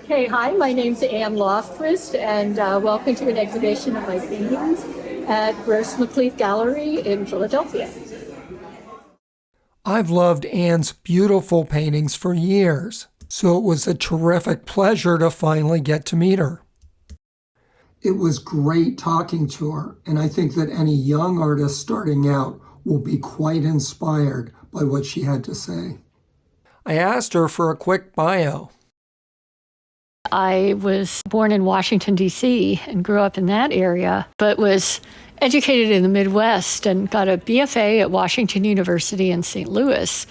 Hey, hi, my name's Ann Lofquist, and welcome to an exhibition of my paintings at Gross McLeaf Gallery in Philadelphia. I've loved Ann's beautiful paintings for years, so it was a terrific pleasure to finally get to meet her. It was great talking to her, and I think that any young artist starting out will be quite inspired by what she had to say. I asked her for a quick bio. I was born in Washington, D.C., and grew up in that area, but was educated in the Midwest and got a BFA at Washington University in St. Louis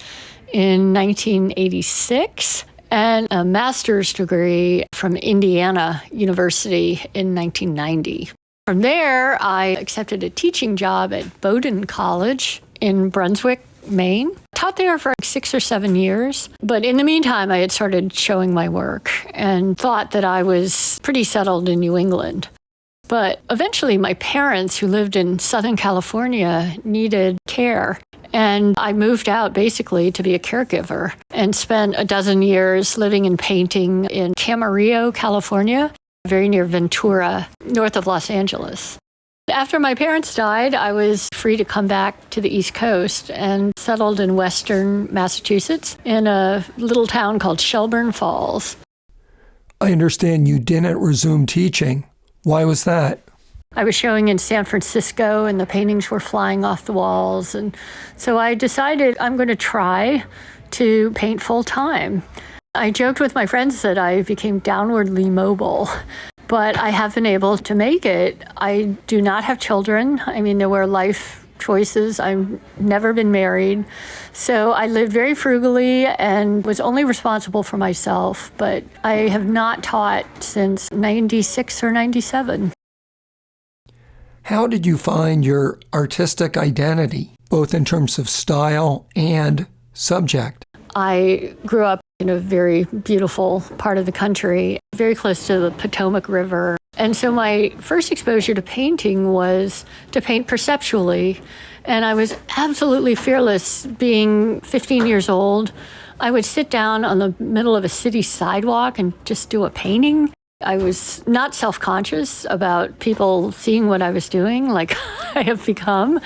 in 1986 and a master's degree from Indiana University in 1990. From there, I accepted a teaching job at Bowdoin College in Brunswick, Maine. Taught there for 6 or 7 years. But in the meantime, I had started showing my work and thought that I was pretty settled in New England. But eventually, my parents, who lived in Southern California, needed care. And I moved out basically to be a caregiver and spent a dozen years living and painting in Camarillo, California, very near Ventura, north of Los Angeles. After my parents died, I was free to come back to the East Coast and settled in western Massachusetts in a little town called Shelburne Falls. I understand you didn't resume teaching. Why was that? I was showing in San Francisco and the paintings were flying off the walls. And so I decided I'm going to try to paint full time. I joked with my friends that I became downwardly mobile. But I have been able to make it. I do not have children. I mean, there were life choices. I've never been married. So I lived very frugally and was only responsible for myself. But I have not taught since 96 or 97. How did you find your artistic identity, both in terms of style and subject? I grew up in a very beautiful part of the country, very close to the Potomac River. And so my first exposure to painting was to paint perceptually. And I was absolutely fearless being 15 years old. I would sit down on the middle of a city sidewalk and just do a painting. I was not self-conscious about people seeing what I was doing, like I have become,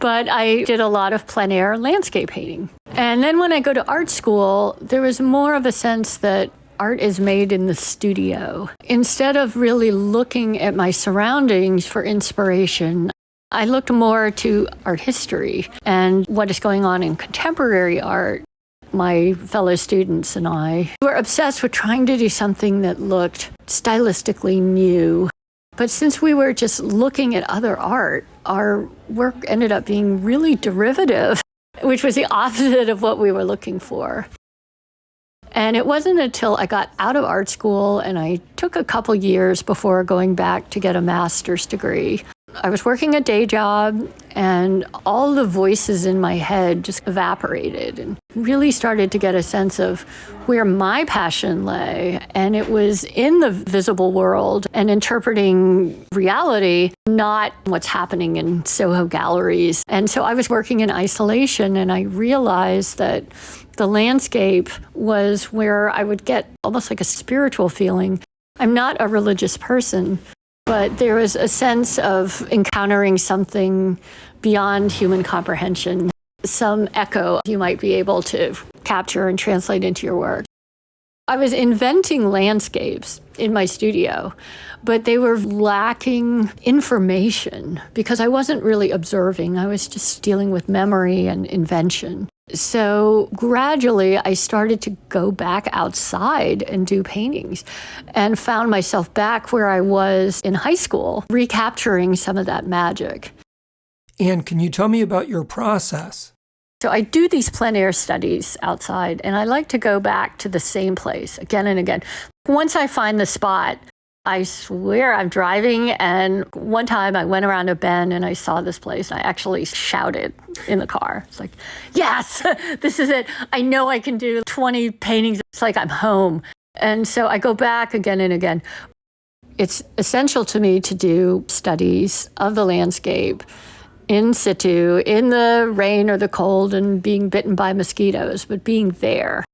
but I did a lot of plein air landscape painting. And then when I go to art school, there was more of a sense that art is made in the studio. Instead of really looking at my surroundings for inspiration, I looked more to art history and what is going on in contemporary art. My fellow students and I were obsessed with trying to do something that looked stylistically new. But since we were just looking at other art, our work ended up being really derivative, which was the opposite of what we were looking for. And it wasn't until I got out of art school and I took a couple years before going back to get a master's degree. I was working a day job and all the voices in my head just evaporated and really started to get a sense of where my passion lay. And it was in the visible world and interpreting reality, not what's happening in Soho galleries. And so I was working in isolation and I realized that the landscape was where I would get almost like a spiritual feeling. I'm not a religious person, but there was a sense of encountering something beyond human comprehension, some echo you might be able to capture and translate into your work. I was inventing landscapes in my studio, but they were lacking information because I wasn't really observing. I was just dealing with memory and invention. So gradually, I started to go back outside and do paintings and found myself back where I was in high school, recapturing some of that magic. And can you tell me about your process? So I do these plein air studies outside, and I like to go back to the same place again and again. Once I find the spot, I swear I'm driving, and one time I went around a bend and I saw this place. And I actually shouted in the car. It's like, yes, this is it. I know I can do 20 paintings. It's like I'm home. And so I go back again and again. It's essential to me to do studies of the landscape in situ, in the rain or the cold and being bitten by mosquitoes, but being there.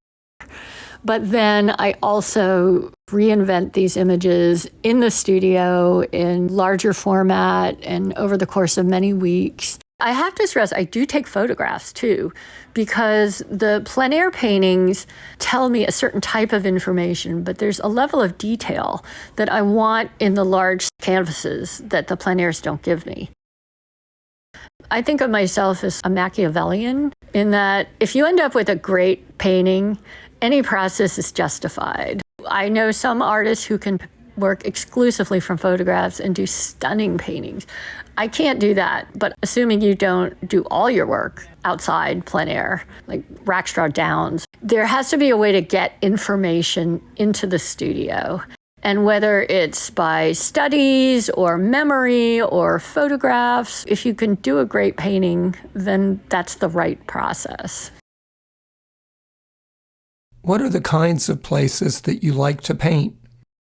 But then I also reinvent these images in the studio in larger format and over the course of many weeks. I have to stress, I do take photographs too, because the plein air paintings tell me a certain type of information, but there's a level of detail that I want in the large canvases that the plein airs don't give me. I think of myself as a Machiavellian in that if you end up with a great painting, any process is justified. I know some artists who can work exclusively from photographs and do stunning paintings. I can't do that, but assuming you don't do all your work outside plein air, like Rackstraw Downs, there has to be a way to get information into the studio. And whether it's by studies or memory or photographs, if you can do a great painting, then that's the right process. What are the kinds of places that you like to paint?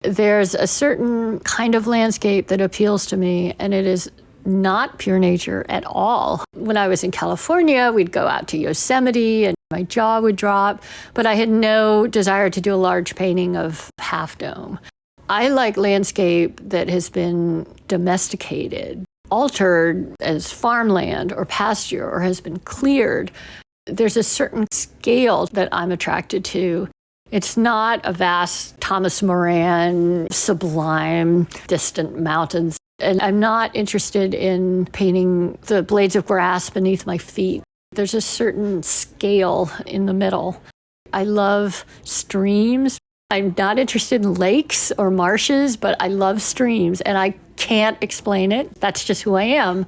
There's a certain kind of landscape that appeals to me, and it is not pure nature at all. When I was in California, we'd go out to Yosemite and my jaw would drop, but I had no desire to do a large painting of Half Dome. I like landscape that has been domesticated, altered as farmland or pasture, or has been cleared. There's a certain scale that I'm attracted to. It's not a vast Thomas Moran, sublime, distant mountains. And I'm not interested in painting the blades of grass beneath my feet. There's a certain scale in the middle. I love streams. I'm not interested in lakes or marshes, but I love streams, and I can't explain it. That's just who I am.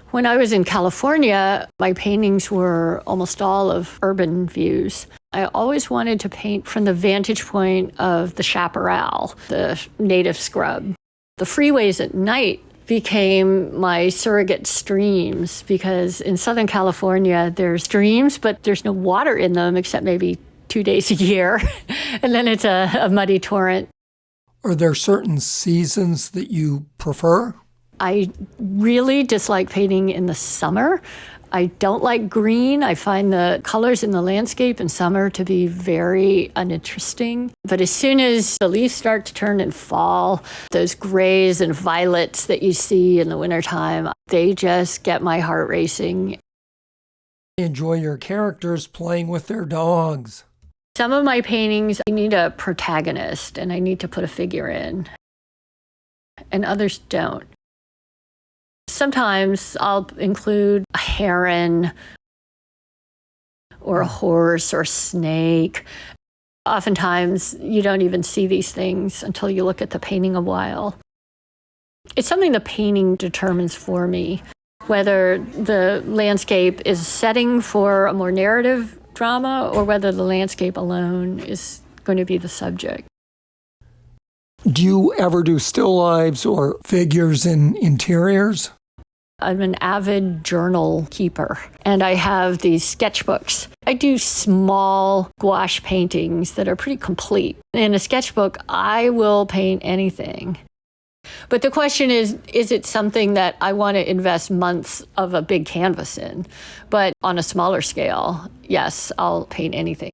When I was in California, my paintings were almost all of urban views. I always wanted to paint from the vantage point of the chaparral, the native scrub. The freeways at night became my surrogate streams because in Southern California, there's streams, but there's no water in them except maybe 2 days a year. And then it's a muddy torrent. Are there certain seasons that you prefer? I really dislike painting in the summer. I don't like green. I find the colors in the landscape in summer to be very uninteresting. But as soon as the leaves start to turn in fall, those grays and violets that you see in the wintertime, they just get my heart racing. I enjoy your characters playing with their dogs. Some of my paintings, I need a protagonist and I need to put a figure in, and others don't. Sometimes I'll include a heron or a horse or a snake. Oftentimes, you don't even see these things until you look at the painting a while. It's something the painting determines for me, whether the landscape is a setting for a more narrative drama or whether the landscape alone is going to be the subject. Do you ever do still lives or figures in interiors? I'm an avid journal keeper, and I have these sketchbooks. I do small gouache paintings that are pretty complete. In a sketchbook, I will paint anything. But the question is it something that I want to invest months of a big canvas in? But on a smaller scale, yes, I'll paint anything.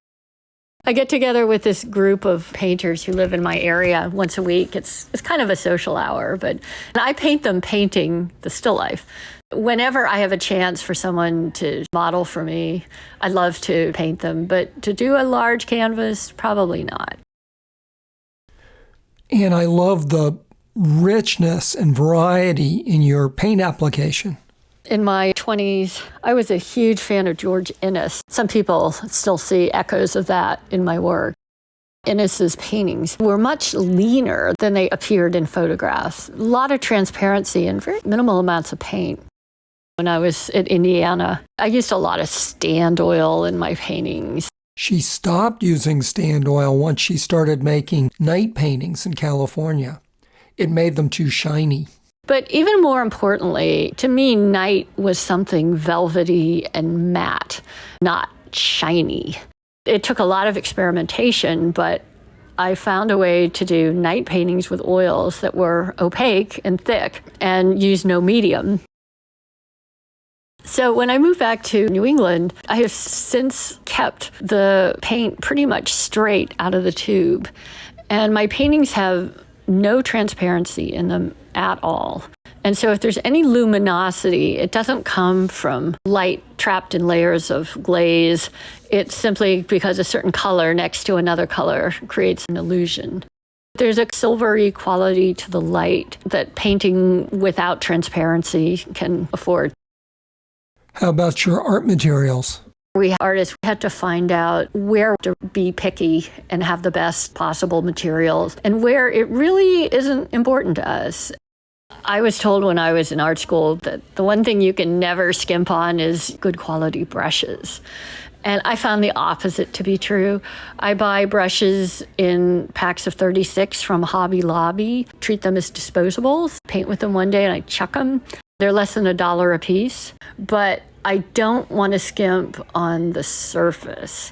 I get together with this group of painters who live in my area once a week. It's kind of a social hour, but I paint them painting the still life. Whenever I have a chance for someone to model for me, I love to paint them, but to do a large canvas, probably not. And I love the richness and variety in your paint application. In my 20s, I was a huge fan of George Inness. Some people still see echoes of that in my work. Inness's paintings were much leaner than they appeared in photographs. A lot of transparency and very minimal amounts of paint. When I was at Indiana, I used a lot of stand oil in my paintings. She stopped using stand oil once she started making night paintings in California. It made them too shiny. But even more importantly, to me, night was something velvety and matte, not shiny. It took a lot of experimentation, but I found a way to do night paintings with oils that were opaque and thick and use no medium. So when I moved back to New England, I have since kept the paint pretty much straight out of the tube. And my paintings have no transparency in them at all. And so if there's any luminosity, it doesn't come from light trapped in layers of glaze. It's simply because a certain color next to another color creates an illusion. There's a silvery quality to the light that painting without transparency can afford. How about your art materials? We artists had to find out where to be picky and have the best possible materials and where it really isn't important to us. I was told when I was in art school that the one thing you can never skimp on is good quality brushes. And I found the opposite to be true. I buy brushes in packs of 36 from Hobby Lobby, treat them as disposables, paint with them one day and I chuck them. They're less than $1 a piece, but I don't want to skimp on the surface.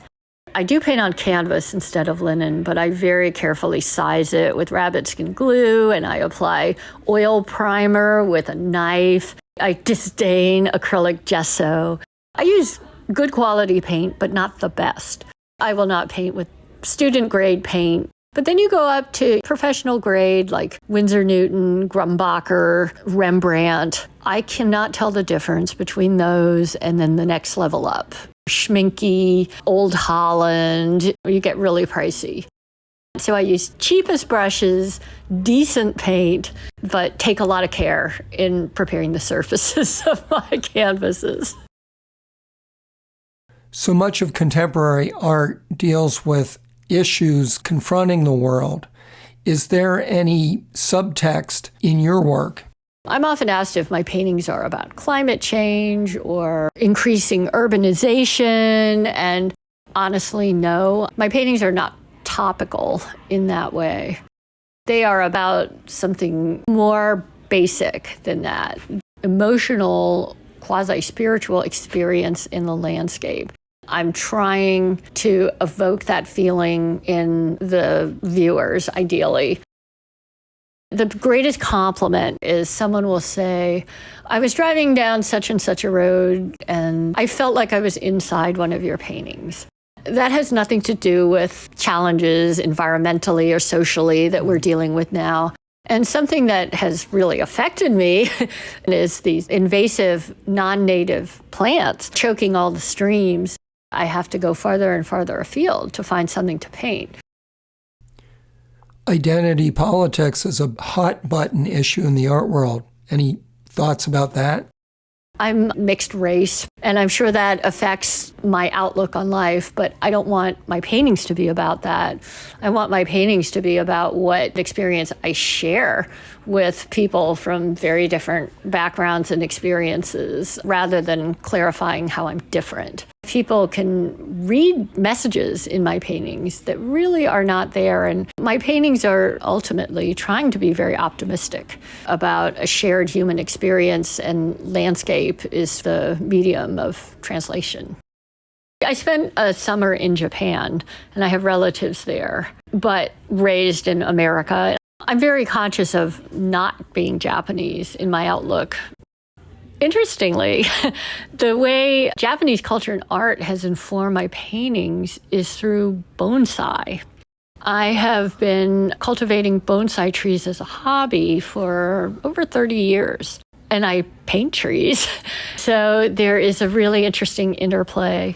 I do paint on canvas instead of linen, but I very carefully size it with rabbit skin glue, and I apply oil primer with a knife. I disdain acrylic gesso. I use good quality paint, but not the best. I will not paint with student grade paint. But then you go up to professional grade like Winsor Newton, Grumbacher, Rembrandt. I cannot tell the difference between those and then the next level up. Schminke, Old Holland, you get really pricey. So I use cheapest brushes, decent paint, but take a lot of care in preparing the surfaces of my canvases. So much of contemporary art deals with issues confronting the world. Is there any subtext in your work? I'm often asked if my paintings are about climate change or increasing urbanization, and honestly, no. My paintings are not topical in that way. They are about something more basic than that. Emotional, quasi-spiritual experience in the landscape. I'm trying to evoke that feeling in the viewers, ideally. The greatest compliment is someone will say, I was driving down such and such a road and I felt like I was inside one of your paintings. That has nothing to do with challenges environmentally or socially that we're dealing with now. And something that has really affected me is these invasive non-native plants choking all the streams. I have to go farther and farther afield to find something to paint. Identity politics is a hot button issue in the art world. Any thoughts about that? I'm mixed race, and I'm sure that affects my outlook on life, but I don't want my paintings to be about that. I want my paintings to be about what experience I share with people from very different backgrounds and experiences, rather than clarifying how I'm different. People can read messages in my paintings that really are not there, and my paintings are ultimately trying to be very optimistic about a shared human experience, and landscape is the medium of translation. I spent a summer in Japan, and I have relatives there, but raised in America. I'm very conscious of not being Japanese in my outlook. Interestingly, the way Japanese culture and art has informed my paintings is through bonsai. I have been cultivating bonsai trees as a hobby for over 30 years, and I paint trees. So there is a really interesting interplay.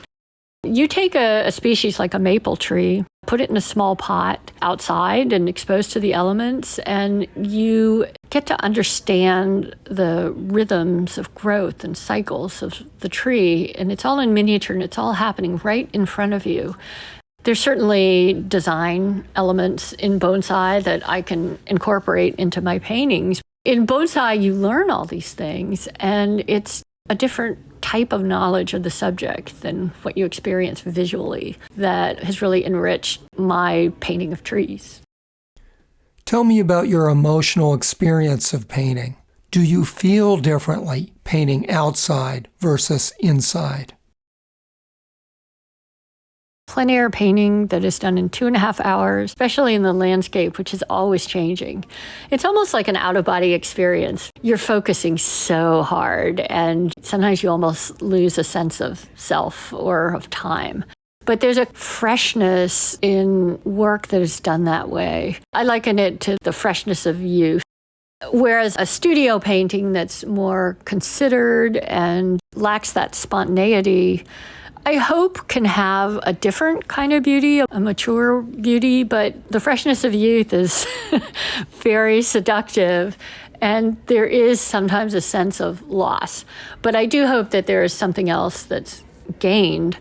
You take a species like a maple tree, put it in a small pot outside and exposed to the elements, and you get to understand the rhythms of growth and cycles of the tree. And it's all in miniature, and it's all happening right in front of you. There's certainly design elements in bonsai that I can incorporate into my paintings. In bonsai, you learn all these things, and it's a different type of knowledge of the subject than what you experience visually that has really enriched my painting of trees. Tell me about your emotional experience of painting. Do you feel differently painting outside versus inside? plein air painting that is done in 2.5 hours, especially in the landscape, which is always changing. It's almost like an out-of-body experience. You're focusing so hard, and sometimes you almost lose a sense of self or of time. But there's a freshness in work that is done that way. I liken it to the freshness of youth. Whereas a studio painting that's more considered and lacks that spontaneity, I hope can have a different kind of beauty, a mature beauty, but the freshness of youth is very seductive. And there is sometimes a sense of loss. But I do hope that there is something else that's gained.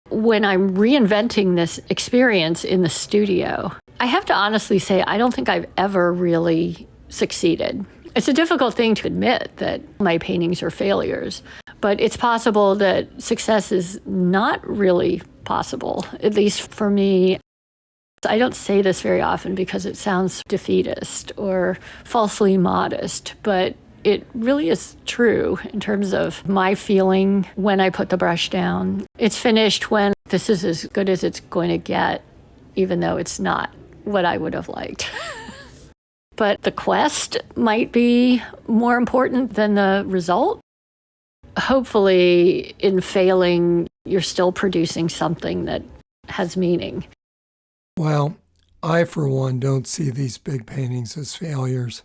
When I'm reinventing this experience in the studio, I have to honestly say, I don't think I've ever really succeeded. It's a difficult thing to admit that my paintings are failures, but it's possible that success is not really possible, at least for me. I don't say this very often because it sounds defeatist or falsely modest, but it really is true in terms of my feeling when I put the brush down. It's finished when this is as good as it's going to get, even though it's not what I would have liked. But the quest might be more important than the result. Hopefully, in failing, you're still producing something that has meaning. Well, I, for one, don't see these big paintings as failures.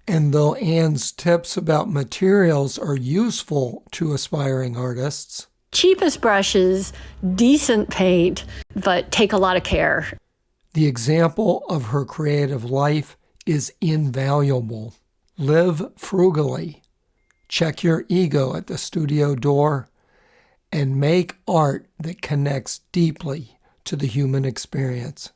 And though Ann's tips about materials are useful to aspiring artists, cheapest brushes, decent paint, but take a lot of care. The example of her creative life is invaluable. Live frugally. Check your ego at the studio door and make art that connects deeply to the human experience.